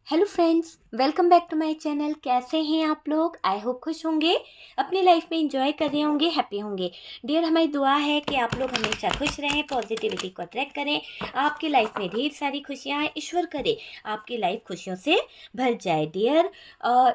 Hello friends, welcome back to my channel. कैसे हैं आप लोग? आई होप खुश होंगे, अपनी लाइफ में एंजॉय कर रहे होंगे, हैप्पी होंगे। डियर, हमारी दुआ है कि आप लोग हमेशा खुश रहें, पॉजिटिविटी को अट्रैक्ट करें, आपकी लाइफ में ढेर सारी खुशियां आए। ईश्वर करे आपकी लाइफ खुशियों से भर जाए। डियर,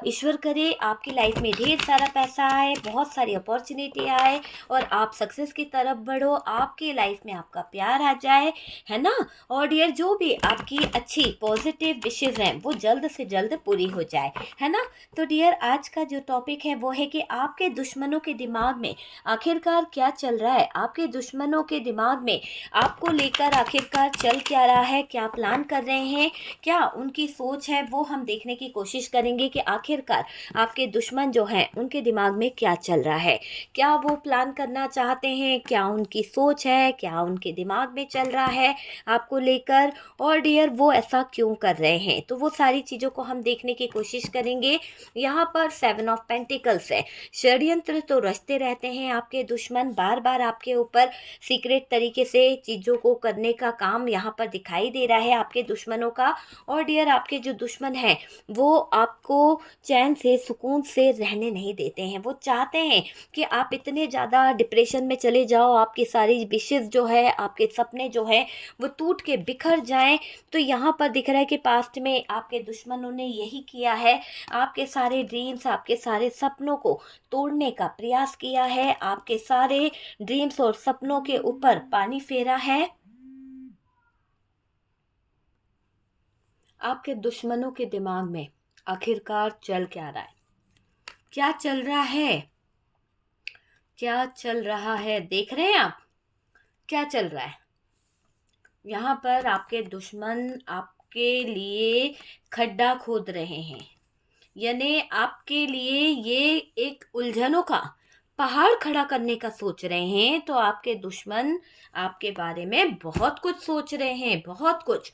ईश्वर करे आपकी लाइफ में ढेर सारा पैसा आए, बहुत सारी अपॉर्चुनिटी आए और आप सक्सेस की तरफ बढ़ो, आपकी लाइफ में आपका प्यार आ जाए, है ना। और डियर, जो भी आपकी अच्छी पॉजिटिव विशेज़ हैं वो जल्द से जल्द पूरी हो जाए, है ना। तो डियर, आज का जो टॉपिक है वो है कि आपके दुश्मनों के दिमाग में आखिरकार क्या चल रहा है। आपके दुश्मनों के दिमाग में आपको लेकर आखिरकार चल क्या रहा है, क्या प्लान कर रहे हैं, क्या उनकी सोच है, वो हम देखने की कोशिश करेंगे कि आखिरकार आपके दुश्मन जो हैं उनके दिमाग में क्या चल रहा है, क्या वो प्लान करना चाहते हैं, क्या उनकी सोच है, क्या उनके दिमाग में चल रहा है आपको लेकर, और डियर वो ऐसा क्यों कर रहे हैं। तो वो सारी चीज़ों को हम देखने की कोशिश करेंगे। यहाँ पर 7 ऑफ पेंटिकल्स है। षड्यंत्र तो रचते रहते हैं आपके दुश्मन, बार बार आपके ऊपर सीक्रेट तरीके से चीज़ों को करने का काम यहाँ पर दिखाई दे रहा है आपके दुश्मनों का। और डियर, आपके जो दुश्मन हैं वो आपको चैन से सुकून से रहने नहीं देते हैं। वो चाहते हैं कि आप इतने ज़्यादा डिप्रेशन में चले जाओ, आपकी सारी विशेज़ जो है, आपके सपने जो है वो टूट के बिखर जाएं। तो यहाँ पर दिख रहा है कि पास्ट में आपके दुश्मनों ने यही किया है, आपके सारे ड्रीम्स, आपके सारे सपनों को तोड़ने का प्रयास किया है, आपके सारे ड्रीम्स और सपनों के ऊपर पानी फेरा है। आपके दुश्मनों के दिमाग में आखिरकार चल क्या रहा है, क्या चल रहा है, क्या चल रहा है, देख रहे हैं आप क्या चल रहा है। यहाँ पर आपके दुश्मन आपके लिए खड्डा खोद रहे हैं, यानी आपके लिए ये एक उलझनों का पहाड़ खड़ा करने का सोच रहे हैं। तो आपके दुश्मन आपके बारे में बहुत कुछ सोच रहे हैं, बहुत कुछ,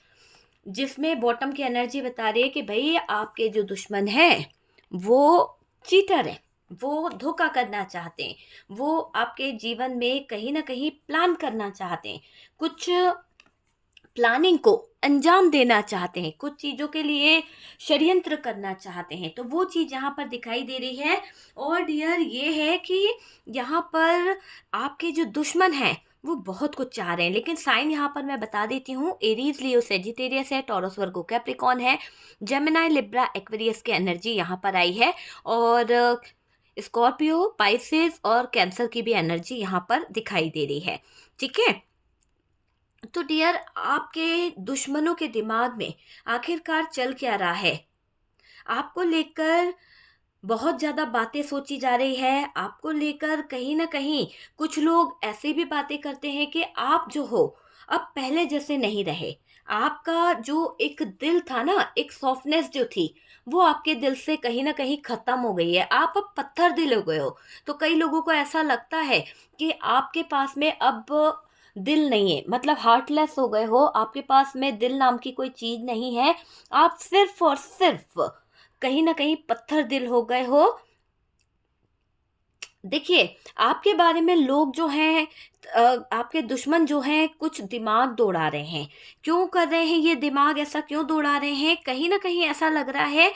जिसमें बॉटम की एनर्जी बता रही है कि भाई आपके जो दुश्मन हैं वो चीटर है, वो धोखा करना चाहते हैं, वो आपके जीवन में कहीं ना कहीं प्लान करना चाहते हैं, कुछ प्लानिंग को अंजाम देना चाहते हैं, कुछ चीज़ों के लिए षड्यंत्र करना चाहते हैं। तो वो चीज़ यहाँ पर दिखाई दे रही है। और डियर, ये है कि यहाँ पर आपके जो दुश्मन हैं वो बहुत कुछ चाह रहे हैं, लेकिन साइन यहाँ पर मैं बता देती हूँ। एरीज, लियो, सेजिटेरियस है, टॉरस, वर्गो, कैप्रिकॉन है, जेमिनाई, लिब्रा, एक्वेरियस की एनर्जी यहाँ पर आई है, और स्कॉर्पियो, पाइसेस और कैंसर की भी एनर्जी यहाँ पर दिखाई दे रही है। ठीक है। तो डियर, आपके दुश्मनों के दिमाग में आखिरकार चल क्या रहा है, आपको लेकर बहुत ज़्यादा बातें सोची जा रही है, आपको लेकर कहीं ना कहीं कुछ लोग ऐसे भी बातें करते हैं कि आप जो हो अब पहले जैसे नहीं रहे। आपका जो एक दिल था ना, एक सॉफ्टनेस जो थी, वो आपके दिल से कहीं ना कहीं ख़त्म हो गई है। आप अब पत्थर दिल हो गए हो। तो कई लोगों को ऐसा लगता है कि आपके पास में अब दिल नहीं है, मतलब हार्टलेस हो गए हो, आपके पास में दिल नाम की कोई चीज़ नहीं है, आप सिर्फ और सिर्फ कहीं ना कहीं पत्थर दिल हो गए हो। देखिए, आपके बारे में लोग जो हैं, आपके दुश्मन जो हैं, कुछ दिमाग दौड़ा रहे हैं। क्यों कर रहे हैं ये दिमाग, ऐसा क्यों दौड़ा रहे हैं? कहीं ना कहीं ऐसा लग रहा है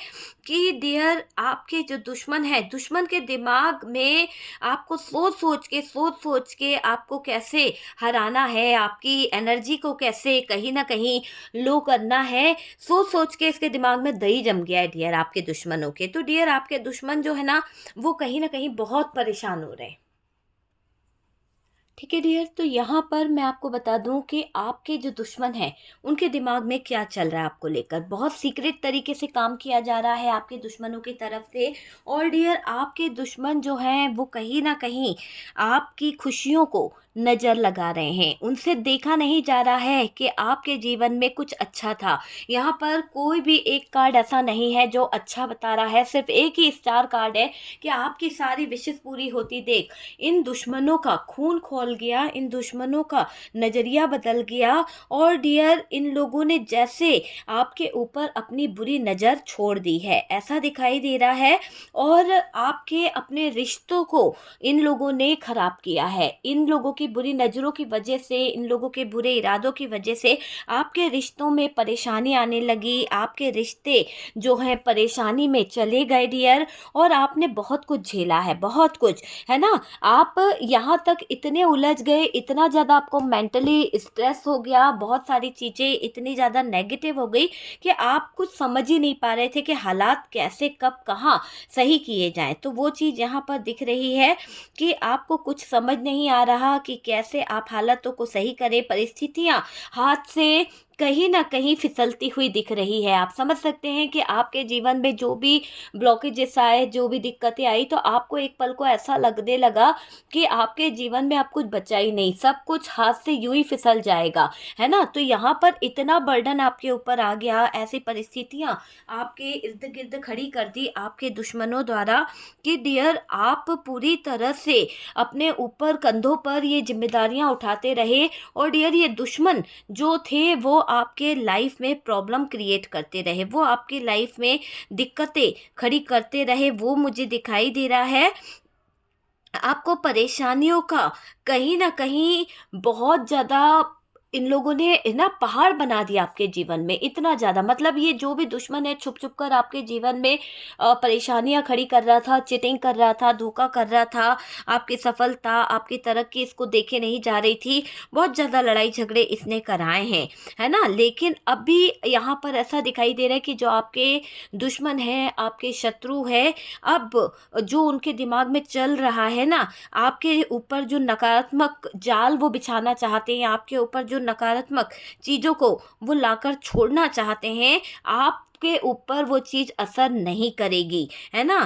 कि डियर, आपके जो दुश्मन है, दुश्मन के दिमाग में आपको सोच सोच के आपको कैसे हराना है, आपकी एनर्जी को कैसे कहीं ना कहीं लो करना है, सोच सोच के इसके दिमाग में दही जम गया है डियर आपके दुश्मनों के। तो डियर, आपके दुश्मन जो है ना वो कहीं ना कहीं बहुत परेशान हो रहे हैं। ठीक है डियर, तो यहाँ पर मैं आपको बता दूं कि आपके जो दुश्मन हैं उनके दिमाग में क्या चल रहा है आपको लेकर। बहुत सीक्रेट तरीके से काम किया जा रहा है आपके दुश्मनों की तरफ से। और डियर, आपके दुश्मन जो हैं वो कहीं ना कहीं आपकी खुशियों को नज़र लगा रहे हैं। उनसे देखा नहीं जा रहा है कि आपके जीवन में कुछ अच्छा था। यहाँ पर कोई भी एक कार्ड ऐसा नहीं है जो अच्छा बता रहा है, सिर्फ एक ही स्टार कार्ड है कि आपकी सारी विशेष पूरी होती देख इन दुश्मनों का खून खोल गया, इन दुश्मनों का नज़रिया बदल गया। और डियर, इन लोगों ने जैसे आपके ऊपर अपनी बुरी नज़र छोड़ दी है, ऐसा दिखाई दे रहा है। और आपके अपने रिश्तों को इन लोगों ने खराब किया है, इन लोगों की की बुरी नज़रों की वजह से, इन लोगों के बुरे इरादों की वजह से आपके रिश्तों में परेशानी आने लगी, आपके रिश्ते जो हैं परेशानी में चले गए डियर। और आपने बहुत कुछ झेला है, बहुत कुछ, है ना। आप यहाँ तक इतने उलझ गए, इतना ज़्यादा आपको मेंटली स्ट्रेस हो गया, बहुत सारी चीज़ें इतनी ज़्यादा नेगेटिव हो गई कि आप कुछ समझ ही नहीं पा रहे थे कि हालात कैसे, कब, कहाँ सही किए जाएँ। तो वो चीज़ यहाँ पर दिख रही है कि आपको कुछ समझ नहीं आ रहा कि कैसे आप हालातों को सही करें। परिस्थितियाँ हाथ से कहीं न कहीं फिसलती हुई दिख रही है। आप समझ सकते हैं कि आपके जीवन में जो भी ब्लॉकेजेस आए, जो भी दिक्कतें आई, तो आपको एक पल को ऐसा लगने लगा कि आपके जीवन में अब कुछ बचा ही नहीं, सब कुछ हाथ से यूँ ही फिसल जाएगा, है ना। तो यहाँ पर इतना बर्डन आपके ऊपर आ गया, ऐसी परिस्थितियाँ आपके इर्द-गिर्द खड़ी कर दी आपके दुश्मनों द्वारा कि डियर आप पूरी तरह से अपने ऊपर कंधों पर ये ज़िम्मेदारियाँ उठाते रहे। और डियर ये दुश्मन जो थे वो आपके लाइफ में प्रॉब्लम क्रिएट करते रहे, वो आपकी लाइफ में दिक्कतें खड़ी करते रहे, वो मुझे दिखाई दे रहा है। आपको परेशानियों का कहीं न कहीं बहुत ज़्यादा इन लोगों ने ना पहाड़ बना दिया आपके जीवन में, इतना ज़्यादा, मतलब ये जो भी दुश्मन है छुप-छुप कर आपके जीवन में परेशानियाँ खड़ी कर रहा था, चीटिंग कर रहा था, धोखा कर रहा था, आपकी सफलता, आपकी तरक्की इसको देखे नहीं जा रही थी। बहुत ज़्यादा लड़ाई झगड़े इसने कराए हैं, है ना? लेकिन अभी यहाँ पर ऐसा दिखाई दे रहा है कि जो आपके दुश्मन हैं, आपके शत्रु हैं, अब जो उनके दिमाग में चल रहा है ना, आपके ऊपर जो नकारात्मक जाल वो बिछाना चाहते हैं, आपके ऊपर जो नकारात्मक चीज़ों को वो लाकर छोड़ना चाहते हैं, आपके ऊपर वो चीज़ असर नहीं करेगी, है ना?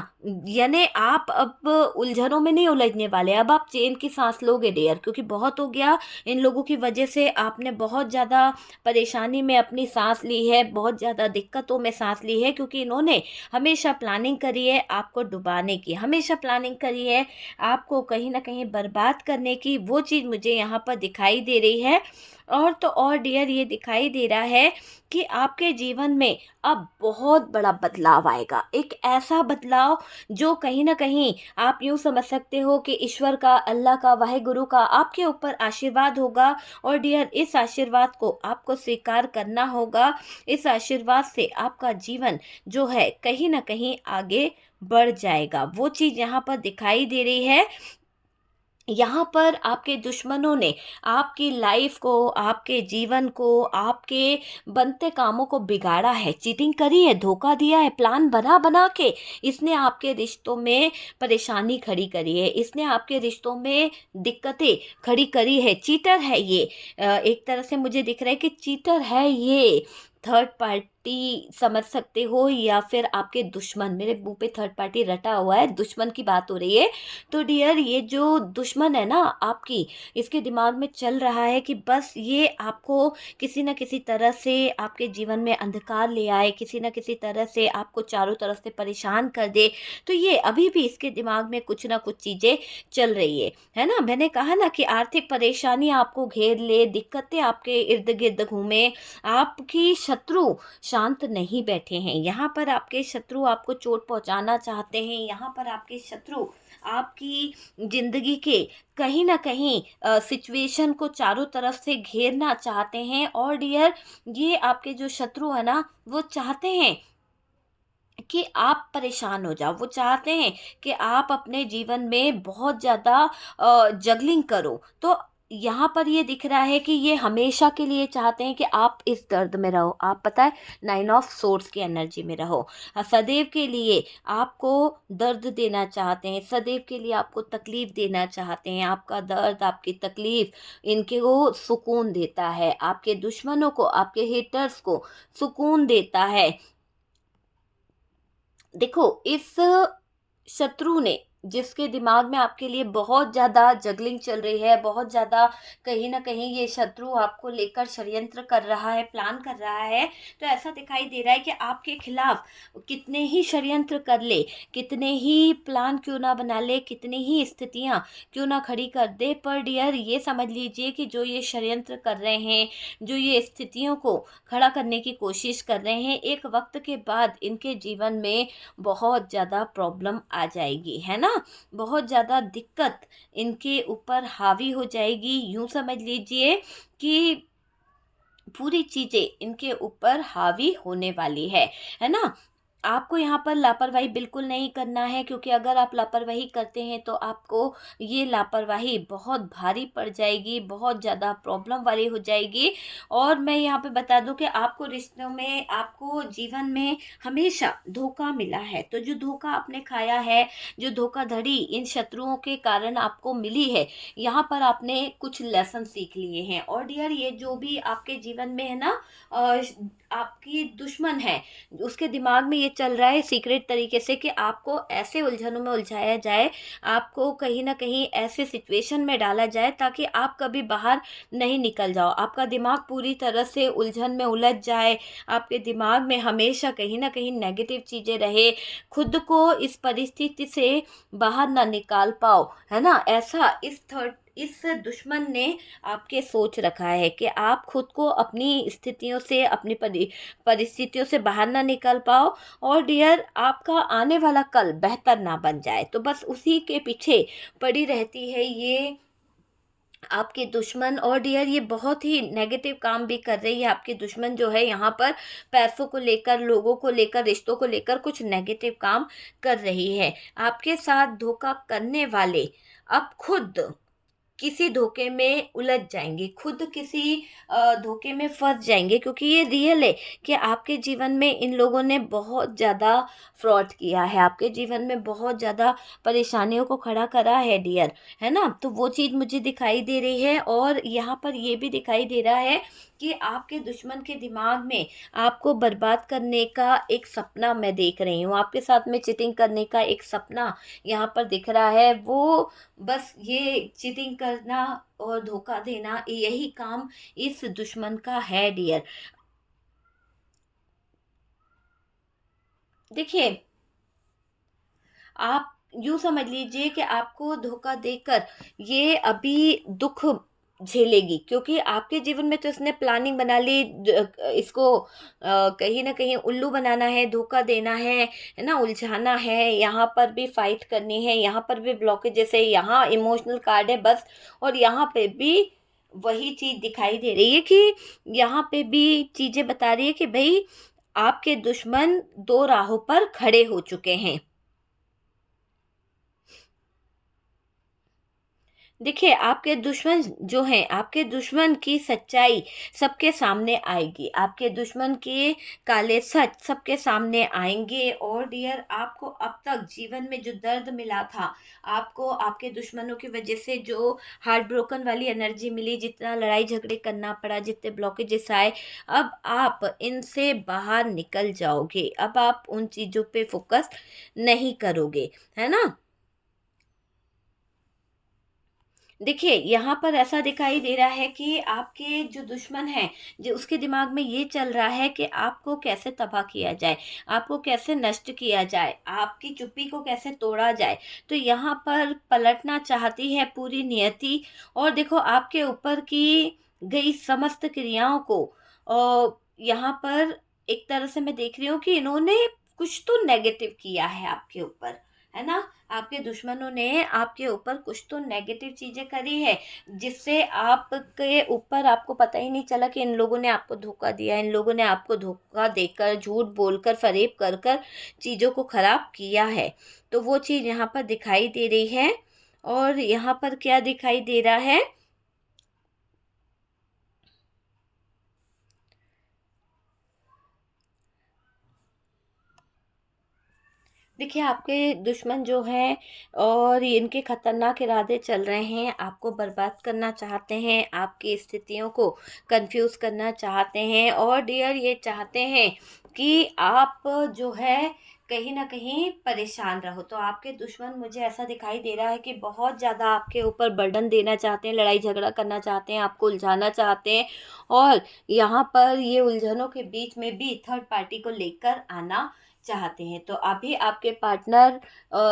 यानी आप अब उलझनों में नहीं उलझने वाले, अब आप चैन की सांस लोगे डियर, क्योंकि बहुत हो गया। इन लोगों की वजह से आपने बहुत ज़्यादा परेशानी में अपनी सांस ली है, बहुत ज़्यादा दिक्कतों में सांस ली है, क्योंकि इन्होंने हमेशा प्लानिंग करी है आपको डुबाने की, हमेशा प्लानिंग करी है आपको कहीं न कहीं बर्बाद करने की। वो चीज़ मुझे यहाँ पर दिखाई दे रही है। और तो और डियर ये दिखाई दे रहा है कि आपके जीवन में अब बहुत बड़ा बदलाव आएगा। एक ऐसा बदलाव जो कहीं न कहीं आप यूँ समझ सकते हो कि ईश्वर का, अल्लाह का, वाहेगुरु का आपके ऊपर आशीर्वाद होगा। और डियर इस आशीर्वाद को आपको स्वीकार करना होगा। इस आशीर्वाद से आपका जीवन जो है कहीं न कहीं आगे बढ़ जाएगा। वो चीज़ यहाँ पर दिखाई दे रही है। यहाँ पर आपके दुश्मनों ने आपकी लाइफ को, आपके जीवन को, आपके बनते कामों को बिगाड़ा है, चीटिंग करी है, धोखा दिया है, प्लान बना-बना के इसने आपके रिश्तों में परेशानी खड़ी करी है, इसने आपके रिश्तों में दिक्कतें खड़ी करी है। चीटर है ये। एक तरह से मुझे दिख रहा है कि चीटर है ये। थर्ड पार्टी समझ सकते हो या फिर आपके दुश्मन, मेरे मुँह पे थर्ड पार्टी रटा हुआ है, दुश्मन की बात हो रही है। तो डियर ये जो दुश्मन है ना आपकी, इसके दिमाग में चल रहा है कि बस ये आपको किसी न किसी तरह से आपके जीवन में अंधकार ले आए, किसी न किसी तरह से आपको चारों तरफ से परेशान कर दे। तो ये अभी भी इसके दिमाग में कुछ ना कुछ चीज़ें चल रही है ना? मैंने कहा ना कि आर्थिक परेशानी आपको घेर ले, दिक्कतें आपके इर्द-गिर्द घूमें, आपकी शत्रु शांत नहीं बैठे हैं। यहाँ पर आपके शत्रु आपको चोट पहुँचाना चाहते हैं, यहाँ पर आपके शत्रु आपकी ज़िंदगी के कहीं न कहीं सिचुएशन को चारों तरफ से घेरना चाहते हैं। और डियर ये आपके जो शत्रु है ना, वो चाहते हैं कि आप परेशान हो जाओ। वो चाहते हैं कि आप अपने जीवन में बहुत ज़्यादा जगलिंग करो। तो यहाँ पर ये दिख रहा है कि ये हमेशा के लिए चाहते हैं कि आप इस दर्द में रहो। आप पता है 9 ऑफ सोर्ड्स की एनर्जी में रहो। सदैव के लिए आपको दर्द देना चाहते हैं, सदैव के लिए आपको तकलीफ़ देना चाहते हैं। आपका दर्द, आपकी तकलीफ़ इनके को सुकून देता है। आपके दुश्मनों को, आपके हेटर्स को सुकून देता है। देखो इस शत्रु ने, जिसके दिमाग में आपके लिए बहुत ज़्यादा जगलिंग चल रही है, बहुत ज़्यादा कहीं न कहीं ये शत्रु आपको लेकर षड्यंत्र कर रहा है, प्लान कर रहा है। तो ऐसा दिखाई दे रहा है कि आपके खिलाफ कितने ही षड्यंत्र कर ले, कितने ही प्लान क्यों ना बना ले, कितनी ही स्थितियाँ क्यों ना खड़ी कर दे, पर डियर ये समझ लीजिए कि जो ये षड्यंत्र कर रहे हैं, जो ये स्थितियों को खड़ा करने की कोशिश कर रहे हैं, एक वक़्त के बाद इनके जीवन में बहुत ज़्यादा प्रॉब्लम आ जाएगी, है ना? ना, बहुत ज़्यादा दिक्कत इनके ऊपर हावी हो जाएगी। यूँ समझ लीजिए कि पूरी चीज़ें इनके ऊपर हावी होने वाली है ना? आपको यहाँ पर लापरवाही बिल्कुल नहीं करना है, क्योंकि अगर आप लापरवाही करते हैं तो आपको ये लापरवाही बहुत भारी पड़ जाएगी, बहुत ज़्यादा प्रॉब्लम वाली हो जाएगी। और मैं यहाँ पे बता दूँ कि आपको रिश्तों में, आपको जीवन में हमेशा धोखा मिला है। तो जो धोखा आपने खाया है, जो धोखाधड़ी इन शत्रुओं के कारण आपको मिली है, यहाँ पर आपने कुछ लेसन सीख लिए हैं। और डियर, ये जो भी आपके जीवन में है ना, आपकी दुश्मन है, उसके दिमाग में ये चल रहा है सीक्रेट तरीके से कि आपको ऐसे उलझनों में उलझाया जाए, आपको कहीं न कहीं ऐसे सिचुएशन में डाला जाए ताकि आप कभी बाहर नहीं निकल जाओ। आपका दिमाग पूरी तरह से उलझन में उलझ जाए, आपके दिमाग में हमेशा कहीं न कहीं नेगेटिव चीज़ें रहे, खुद को इस परिस्थिति से बाहर ना निकाल पाओ, है ना? ऐसा इस दुश्मन ने आपके सोच रखा है कि आप खुद को अपनी स्थितियों से, अपनी परिस्थितियों से बाहर ना निकल पाओ, और डियर आपका आने वाला कल बेहतर ना बन जाए। तो बस उसी के पीछे पड़ी रहती है ये आपके दुश्मन। और डियर, ये बहुत ही नेगेटिव काम भी कर रही है आपकी दुश्मन जो है, यहाँ पर पैसों को लेकर, लोगों को लेकर, रिश्तों को लेकर कुछ नेगेटिव काम कर रही है। आपके साथ धोखा करने वाले अब खुद किसी धोखे में उलझ जाएँगे, खुद किसी धोखे में फँस जाएँगे, क्योंकि ये रियल है कि आपके जीवन में इन लोगों ने बहुत ज़्यादा फ्रॉड किया है, आपके जीवन में बहुत ज़्यादा परेशानियों को खड़ा करा है डियर, है ना? तो वो चीज़ मुझे दिखाई दे रही है, और यहाँ पर ये भी दिखाई दे रहा है कि आपके दुश्मन के दिमाग में आपको बर्बाद करने का एक सपना मैं देख रही हूँ, आपके साथ में चीटिंग करने का एक सपना यहाँ पर दिख रहा है। वो बस ये चीटिंग करना और धोखा देना, यही काम इस दुश्मन का है डियर। देखिए, आप यूँ समझ लीजिए कि आपको धोखा देकर ये अभी दुःख झेलेगी, क्योंकि आपके जीवन में तो इसने प्लानिंग बना ली, इसको कहीं न कहीं उल्लू बनाना है, धोखा देना है ना? उलझाना है, यहाँ पर भी फाइट करनी है, यहाँ पर भी ब्लॉकेजेस है, यहाँ इमोशनल कार्ड है बस, और यहाँ पे भी वही चीज़ दिखाई दे रही है कि यहाँ पे भी चीज़ें बता रही है कि भई आपके दुश्मन 2 राहों पर खड़े हो चुके हैं। देखिए, आपके दुश्मन जो हैं, आपके दुश्मन की सच्चाई सबके सामने आएगी, आपके दुश्मन के काले सच सबके सामने आएँगे। और डियर, आपको अब तक जीवन में जो दर्द मिला था, आपको आपके दुश्मनों की वजह से जो हार्ट ब्रोकन वाली एनर्जी मिली, जितना लड़ाई झगड़े करना पड़ा, जितने ब्लॉकेजेस आए, अब आप इनसे बाहर निकल जाओगे। अब आप उन चीज़ों पे फ़ोकस नहीं करोगे, है ना? देखिए, यहाँ पर ऐसा दिखाई दे रहा है कि आपके जो दुश्मन हैं, जो उसके दिमाग में ये चल रहा है कि आपको कैसे तबाह किया जाए, आपको कैसे नष्ट किया जाए, आपकी चुप्पी को कैसे तोड़ा जाए। तो यहाँ पर पलटना चाहती है पूरी नियति, और देखो आपके ऊपर की गई समस्त क्रियाओं को यहाँ पर एक तरह से मैं देख रही हूँ कि इन्होंने कुछ तो नेगेटिव किया है आपके ऊपर, है ना? आपके दुश्मनों ने आपके ऊपर कुछ तो नेगेटिव चीज़ें करी है, जिससे आपके ऊपर आपको पता ही नहीं चला कि इन लोगों ने आपको धोखा दिया, इन लोगों ने आपको धोखा देकर, झूठ बोलकर, फ़रेब कर कर चीज़ों को ख़राब किया है। तो वो चीज़ यहाँ पर दिखाई दे रही है, और यहाँ पर क्या दिखाई दे रहा है? देखिए, आपके दुश्मन जो हैं और इनके खतरनाक इरादे चल रहे हैं, आपको बर्बाद करना चाहते हैं, आपकी स्थितियों को कन्फ्यूज़ करना चाहते हैं, और डियर ये चाहते हैं कि आप जो है कहीं न कहीं परेशान रहो। तो आपके दुश्मन, मुझे ऐसा दिखाई दे रहा है कि बहुत ज़्यादा आपके ऊपर बर्डन देना चाहते हैं, लड़ाई झगड़ा करना चाहते हैं, आपको उलझाना चाहते हैं, और यहाँ पर ये उलझनों के बीच में भी थर्ड पार्टी को लेकर आना चाहते हैं। तो अभी आपके पार्टनर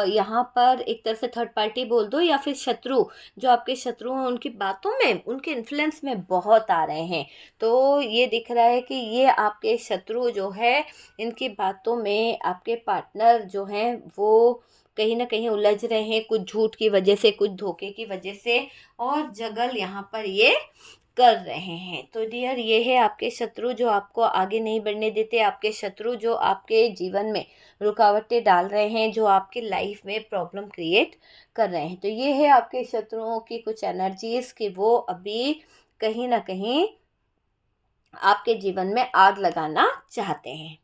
यहाँ पर एक तरह से थर्ड पार्टी बोल दो, या फिर शत्रु, जो आपके शत्रु हैं उनकी बातों में, उनके इन्फ्लुएंस में बहुत आ रहे हैं। तो ये दिख रहा है कि ये आपके शत्रु जो है, इनकी बातों में आपके पार्टनर जो हैं वो कहीं ना कहीं उलझ रहे हैं, कुछ झूठ की वजह से, कुछ धोखे की वजह से, और जगल यहाँ पर ये कर रहे हैं। तो डियर, ये है आपके शत्रु जो आपको आगे नहीं बढ़ने देते, आपके शत्रु जो आपके जीवन में रुकावटें डाल रहे हैं, जो आपके लाइफ में प्रॉब्लम क्रिएट कर रहे हैं। तो ये है आपके शत्रुओं की कुछ एनर्जीज कि वो अभी कहीं ना कहीं आपके जीवन में आग लगाना चाहते हैं।